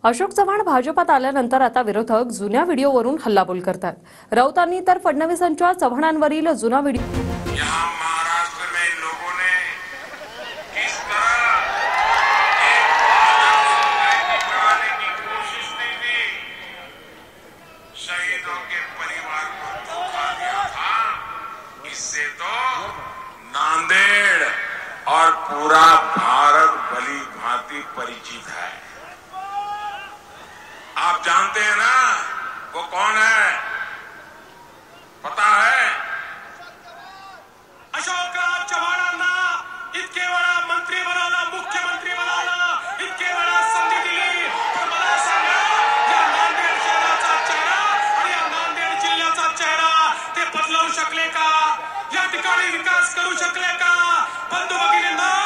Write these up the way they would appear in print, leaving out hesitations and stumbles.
अशोक चव्हाण भाजपात आल्यानंतर आता विरोधक जुन्या व्हिडिओवरून हल्लाबोल करतात. राऊतांनी तर फडणवीसांच्या चव्हाणांवरील जुना व्हिडिओ यहाँ महाराष्ट्र में लोगों ने किस तरह एक आदर्श बनाने की कोशिश नहीं की, शहीदों के परिवार को धोखा दिया था। इससे तो नांदेड़ और पूरा भारत भली भांति परिचित है। आप जानते हैं ना वो कौन है? पता है? अशोक चव्हाणांना इतके वेळा मंत्री बनवला, मुख्यमंत्री बनवला, इतके वेळा संधी दिली, पण मला सांगा, या नांदेड शहराचा चेहरा आणि या नांदेड जिल्ह्याचा चेहरा ते बदलवू शकले का? या ठिकाणी विकास करू शकले का? बंधू भगिनींनो,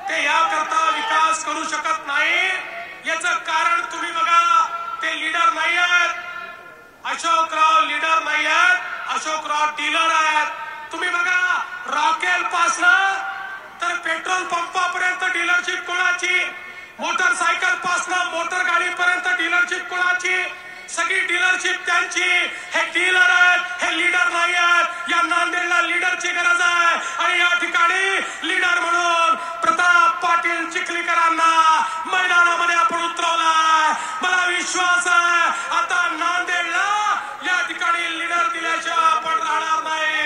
ते याकरता विकास करू शकत नाही, याचं कारण तुम्ही बघा, ते लीडर नाही आहेत. अशोकराव लीडर नाही आहेत, अशोकराव डीलर आहेत. तुम्ही बघा, रॉकेल पासनं तर पेट्रोल पंपापर्यंत डीलरशिप कोणाची, मोटरसायकल पासनं मोटर गाडीपर्यंत डीलरशिप कोणाची, सगळी डीलरशिप त्यांची. हे डीलर आहेत, हे लीडर नाही आहेत. या नांदेडला लीडरची गरज आहे आणि या ठिकाणी लीडर म्हणून प्रताप पाटील चिखलीकरांना मैदानामध्ये आपण उतरवलाय. मला विश्वास आहे आता नांदेडला या ठिकाणी लीडर दिल्याशिवाय आपण राहणार नाही.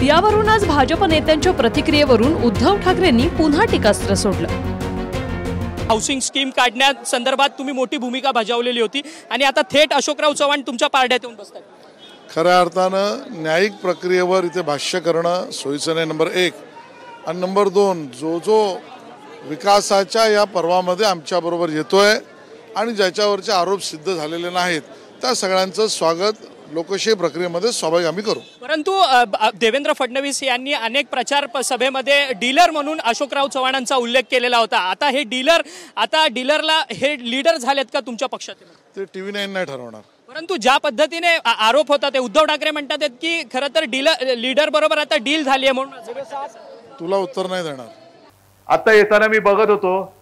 यावरूनच भाजप नेत्यांच्या प्रतिक्रियेवरून उद्धव ठाकरेंनी पुन्हा टीकास्त्र सोडलं. हाऊसिंग स्कीम काढण्यासंदर्भात तुम्ही मोठी भूमिका बजावलेली होती आणि आता थेट अशोकराव चव्हाण तुमच्या पारड्यात येऊन बसतात. खऱ्या अर्थानं न्यायिक प्रक्रियेवर इथे भाष्य करणं सोयीचं नाही, नंबर 1. आणि नंबर 2, जो विकासाच्या या पर्वामध्ये आमच्याबरोबर येतोय आणि ज्याच्यावरचे आरोप सिद्ध झालेले नाहीत त्या सगळ्यांचं स्वागत लोकशाही प्रक्रियेमध्ये स्वाभाविक आम्ही करू. परंतु देवेंद्र फडणवीस यांनी अनेक प्रचार सभेमध्ये डीलर म्हणून अशोकराव चव्हाणांचा उल्लेख केलेला होता. आता हे डीलरला हे लीडर झालेत का तुमच्या पक्षात? ते TV9 नाही ठरवणार. परंतु ज्या पद्धतीने आरोप होता ते उद्धव ठाकरे म्हणतात की खरं तर लीडर बरोबर आता डील झाली आहे म्हणून. तुला उत्तर नाही देणार. आता येताना मी बघत होतो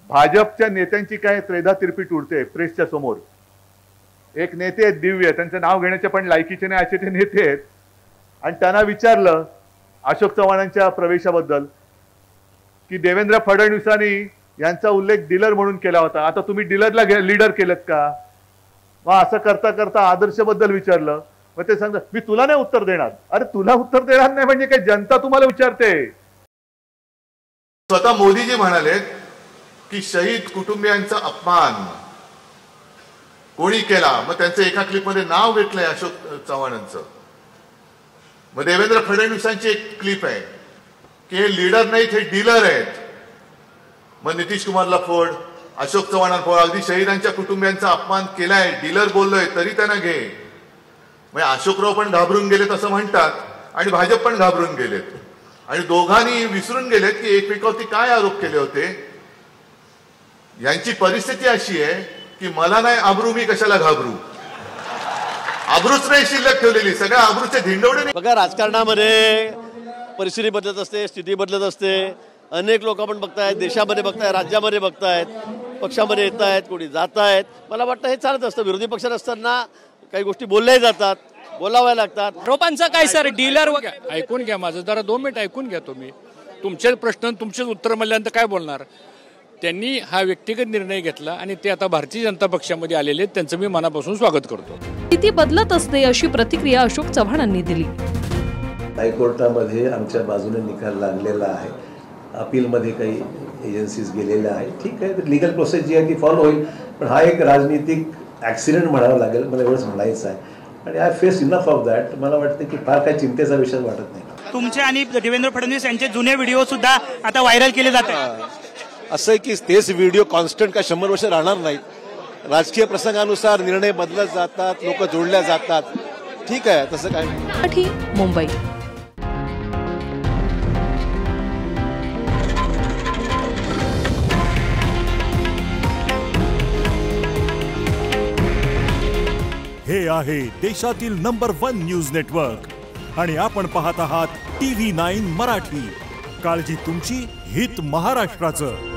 भाजपच्या नेत्यांची काय त्रेधा तिरपीट उडते प्रेसच्या समोर. एक नेते आहेत दिव्य, त्यांचं नाव घेण्याचे पण लायकीचे नाही असे ते नेते आहेत. आणि त्यांना विचारलं अशोक चव्हाणांच्या प्रवेशाबद्दल की देवेंद्र फडणवीसांनी यांचा उल्लेख डीलर म्हणून केला होता, आता तुम्ही डीलरला लीडर केलं का? मग असं करता करता आदर्शबद्दल विचारलं. मग ते सांगतात मी तुला नाही उत्तर देणार. अरे तुला उत्तर देणार नाही म्हणजे काय, जनता तुम्हाला विचारते. स्वतः मोदीजी म्हणाले की शहीद कुटुंबियांचा अपमान कोणी केला, मग त्यांचं एका क्लिपमध्ये नाव घेतलंय अशोक चव्हाणांचं. मग देवेंद्र फडणवीसांची एक क्लिप आहे की हे लीडर नाहीत, हे डीलर आहेत. मग नितीश कुमारला फोड, अशोक चव्हाणांना फोड, अगदी शहीदांच्या कुटुंबियांचा अपमान केलाय, डीलर बोललोय तरी त्यांना घे. मग अशोकराव पण घाबरून गेलेत असं म्हणतात आणि भाजप पण घाबरून गेलेत आणि दोघांनी विसरून गेलेत की एकमेकावरती काय आरोप केले होते. यांची परिस्थिती अशी आहे की मला नाही आबरू, मी कशाला घाबरू. आबरूच नाही शिल्लक ठेवलेली, सगळ्या आबरूचे धिंडवडे. बघा, राजकारणामध्ये परिस्थिती बदलत असते, स्थिती बदलत असते. अनेक लोक आपण बघतायत, देशामध्ये बघतायत, राज्यामध्ये बघतायत, पक्षामध्ये येत आहेत, कोणी जात आहेत. मला वाटतं हे चालत असतं. विरोधी पक्षात असताना काही गोष्टी बोलल्याही जातात, बोलाव्या लागतात. आरोपांचं काय सर, डीलर वगैरे? ऐकून घ्या माझं जरा 2 मिनिट ऐकून घ्या तुम्ही. तुमचे प्रश्न तुमचेच उत्तर म्हणल्यानंतर काय बोलणार. त्यांनी हा व्यक्तिगत निर्णय घेतला आणि ते आता भारतीय जनता पक्षामध्ये आलेले आहेत, त्यांचं मी मनापासून स्वागत करतो. स्थिती बदलत असते अशी प्रतिक्रिया अशोक चव्हाणांनी दिली. हायकोर्टामध्ये आमच्या बाजूने निकाल लागलेला आहे, अपीलमध्ये काही एजन्सीज गेलेल्या आहेत. ठीक आहे, लिगल प्रोसेस जी आहे ती फॉलो होईल, पण हा एक राजनीतिक ॲक्सिडेंट म्हणावा लागेल, मला एवढंच म्हणायचं आहे. आणि I face enough of that. मला वाटतं की फार काही चिंतेचा विषय वाटत नाही. तुमचे आणि देवेंद्र फडणवीस यांचे जुने व्हिडिओ सुद्धा आता व्हायरल केले जातात. असं आहे की तेच व्हिडिओ कॉन्स्टंट काय 100 वर्ष राहणार नाहीत. राजकीय प्रसंगानुसार निर्णय बदलत जातात, लोक जोडल्या जातात. ठीक आहे, तसं काय नाही. मुंबई. हे आहे देशातील नंबर 1 न्यूज नेटवर्क आणि आपण पाहत आहात TV9 मराठी. काळजी तुमची, हित महाराष्ट्राचं.